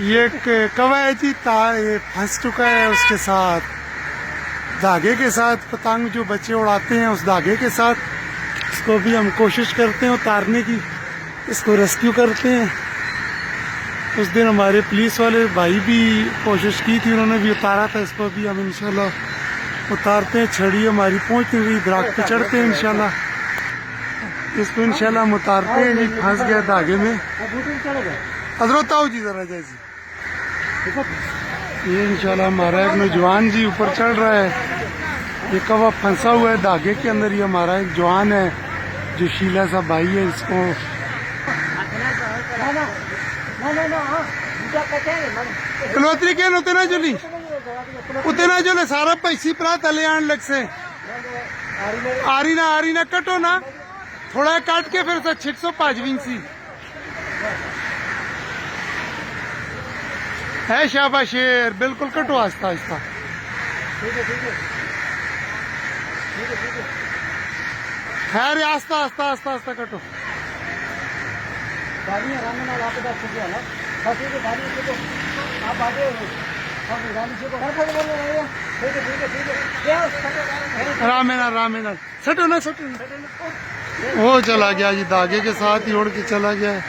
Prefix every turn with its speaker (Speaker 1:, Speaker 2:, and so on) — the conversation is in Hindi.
Speaker 1: ये कौवा है जी, ये फंस चुका है उसके साथ, धागे के साथ। पतंग जो बच्चे उड़ाते हैं उस धागे के साथ, इसको भी हम कोशिश करते हैं उतारने की, इसको रेस्क्यू करते हैं। उस दिन हमारे पुलिस वाले भाई भी कोशिश की थी, उन्होंने भी उतारा था। इसको भी हम इंशाल्लाह उतारते हैं। छड़ी हमारी पहुंच नहीं रही, दरख्त पे चढ़ते हैं इंशाल्लाह, इसको इंशाल्लाह हम उतारते हैं जी। फंस गया धागे में। हजरत आओ जी जरा जैसी। ये इंशाल्लाह हमारा एक नौजवान जी ऊपर चढ़ रहा है। ये कौवा फंसा हुआ है धागे के अंदर। ये हमारा एक जवान है जो शीला सा भाई है। इसको कलोत्री के उते ना जुली, उते ना जुले सारा पैसी परा तले आन लग से। आरी ना कटो ना, थोड़ा काट के फिर से छिट सो पाजविंग सी है। शाबाश शेर, बिल्कुल कटो आस्ता आस्ता। खैर आस्ता आस्ता आस्ता आस्ता कटो। रामेना सटो ना, सटो। वो चला गया जी, धागे के साथ ही उड़ के चला गया।